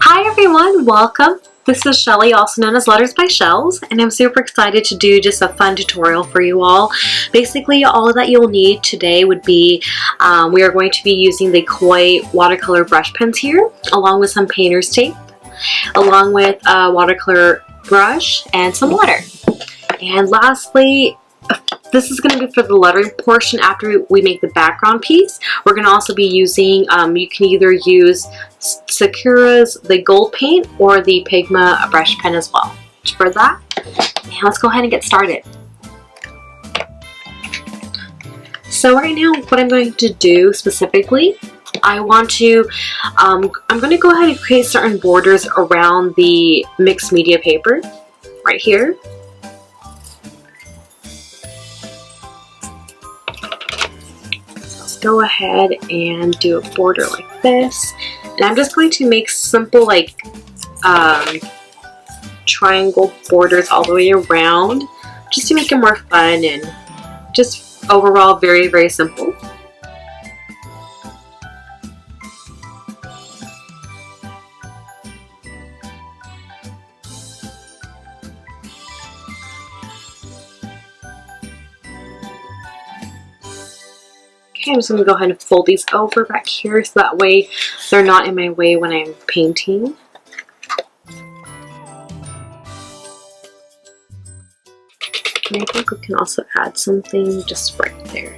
Hi everyone, welcome. This is Shelly, also known as Letters by Shells, and I'm super excited to do just a fun tutorial for you all. Basically, all that you'll need today would be, we are going to be using the Koi watercolor brush pens here, along with some painter's tape, along with a watercolor brush and some water. And lastly, this is going to be for the lettering portion after we make the background piece. We're going to also be using, you can either use Sakura's the gold paint or the Pigma brush pen as well. For that, now let's go ahead and get started. So right now what I'm going to do specifically, I'm going to go ahead and create certain borders around the mixed media paper right here. Go ahead and do a border like this, and I'm just going to make simple like triangle borders all the way around just to make it more fun and just overall very simple. Okay, I'm just going to go ahead and fold these over back here so that way they're not in my way when I'm painting. And I think we can also add something just right there.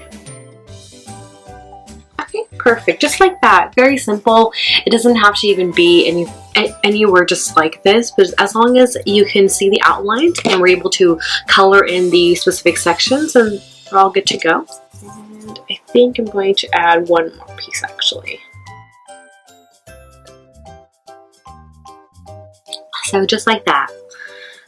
Okay, perfect. Just like that. Very simple. It doesn't have to even be anywhere just like this, but as long as you can see the outlines and we're able to color in the specific sections, then we're all good to go. And I think I'm going to add one more piece actually. So just like that.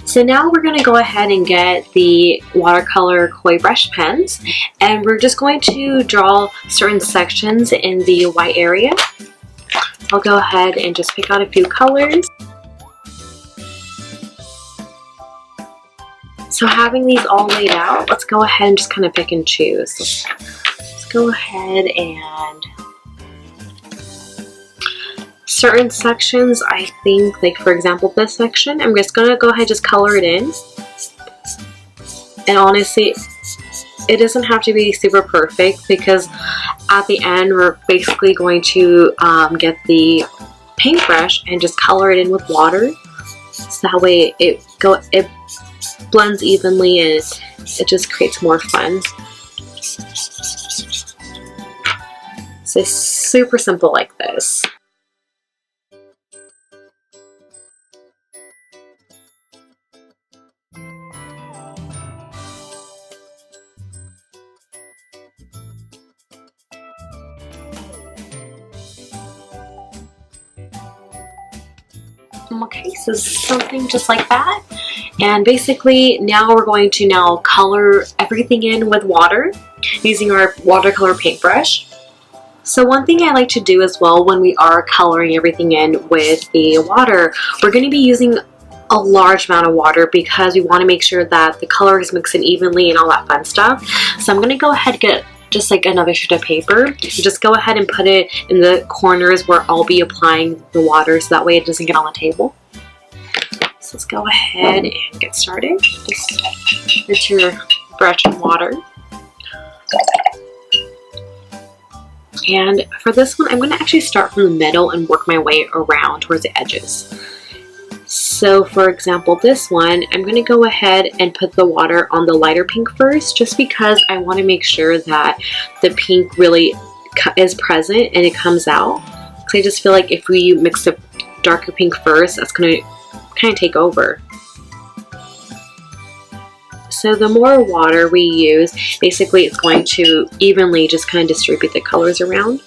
So now we're going to go ahead and get the watercolor Koi brush pens, and we're just going to draw certain sections in the white area. I'll go ahead and just pick out a few colors. So having these all laid out, let's go ahead and just kind of pick and choose. Let's go ahead and certain sections, I think, like for example this section, I'm just gonna go ahead and just color it in. And honestly, it doesn't have to be super perfect because at the end we're basically going to get the paintbrush and just color it in with water. So that way it blends evenly and it just creates more fun. So it's super simple like this. Okay, so something just like that. And basically now we're going to color everything in with water using our watercolor paintbrush. So one thing I like to do as well when we are coloring everything in with the water, we're going to be using a large amount of water because we want to make sure that the color is mixed in evenly and all that fun stuff. So I'm going to go ahead and get just like another sheet of paper. Just go ahead and put it in the corners where I'll be applying the water so that way it doesn't get on the table. So let's go ahead and get started. Just get your brush of water. And for this one, I'm going to actually start from the middle and work my way around towards the edges. So for example, this one, I'm going to go ahead and put the water on the lighter pink first, just because I want to make sure that the pink really is present and it comes out. Because I just feel like if we mix the darker pink first, that's going to kind of take over. So the more water we use, basically it's going to evenly just kind of distribute the colors around.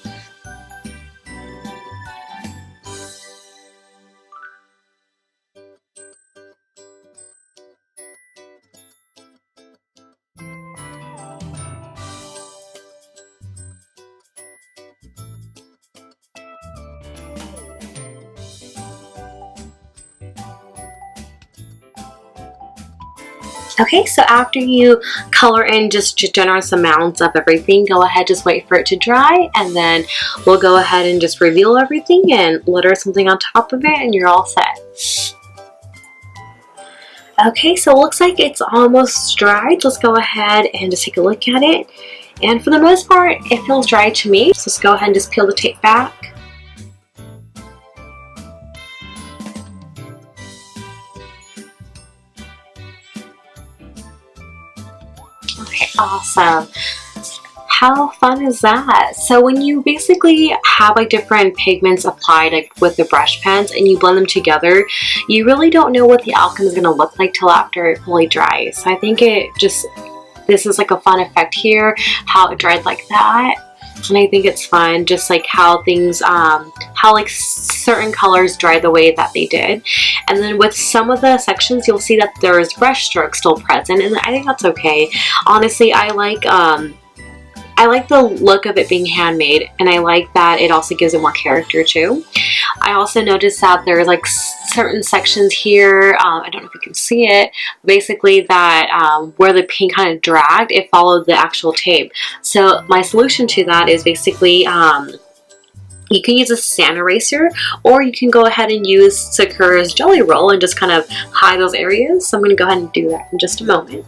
Okay, so after you color in just generous amounts of everything, go ahead, just wait for it to dry, and then we'll go ahead and just reveal everything and litter something on top of it, and you're all set. Okay, so it looks like it's almost dried. Let's go ahead and just take a look at it. And for the most part, it feels dry to me. So let's go ahead and just peel the tape back. Okay, awesome. How fun is that? So when you basically have like different pigments applied like with the brush pens and you blend them together, you really don't know what the outcome is going to look like till after it fully dries. So I think this is like a fun effect here, how it dried like that. And I think it's fun, just like how things, how like certain colors dry the way that they did. And then with some of the sections, you'll see that there's brush strokes still present, and I think that's okay. Honestly, I like the look of it being handmade, and I like that it also gives it more character too. I also noticed that there's like certain sections here, I don't know if you can see it, basically that where the paint kind of dragged, it followed the actual tape. So my solution to that is basically you can use a sand eraser, or you can go ahead and use Sakura's Jelly Roll and just kind of hide those areas. So I'm going to go ahead and do that in just a moment.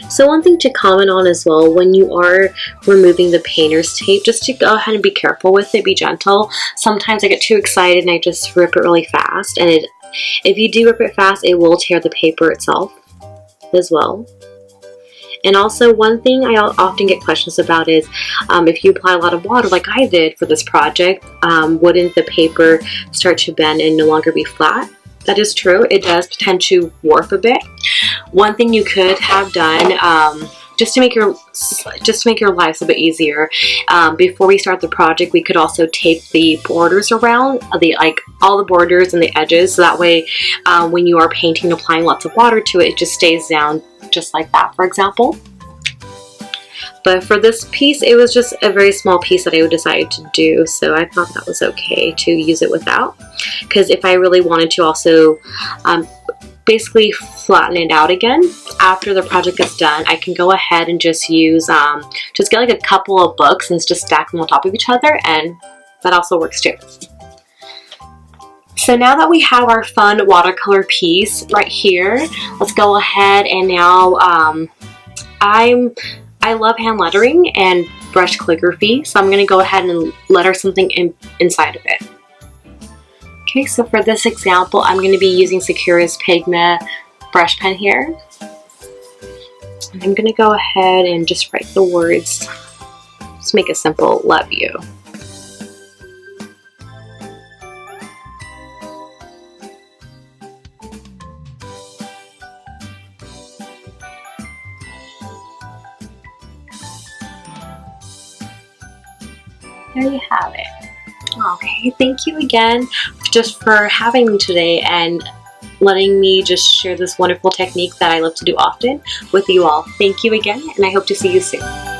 So one thing to comment on as well, when you are removing the painter's tape, just to go ahead and be careful with it, be gentle. Sometimes I get too excited and I just rip it really fast, and if you do rip it fast, it will tear the paper itself as well. And also one thing I often get questions about is if you apply a lot of water like I did for this project, wouldn't the paper start to bend and no longer be flat? That is true. It does tend to warp a bit. One thing you could have done, just to make your lives a bit easier, before we start the project, we could also tape the borders around, all the borders and the edges, so that way when you are painting and applying lots of water to it, it just stays down just like that, for example. But for this piece, it was just a very small piece that I decided to do, so I thought that was okay to use it without. Because if I really wanted to also basically flatten it out again after the project is done, I can go ahead and just use, just get like a couple of books and just stack them on top of each other, and that also works too. So now that we have our fun watercolor piece right here, let's go ahead and now, I love hand lettering and brush calligraphy, so I'm going to go ahead and letter something inside of it. Okay, so for this example, I'm going to be using Sakura's Pigma brush pen here. And I'm going to go ahead and just write the words. Just make it simple, love you. There you have it. Okay, thank you again just for having me today and letting me just share this wonderful technique that I love to do often with you all. Thank you again, and I hope to see you soon.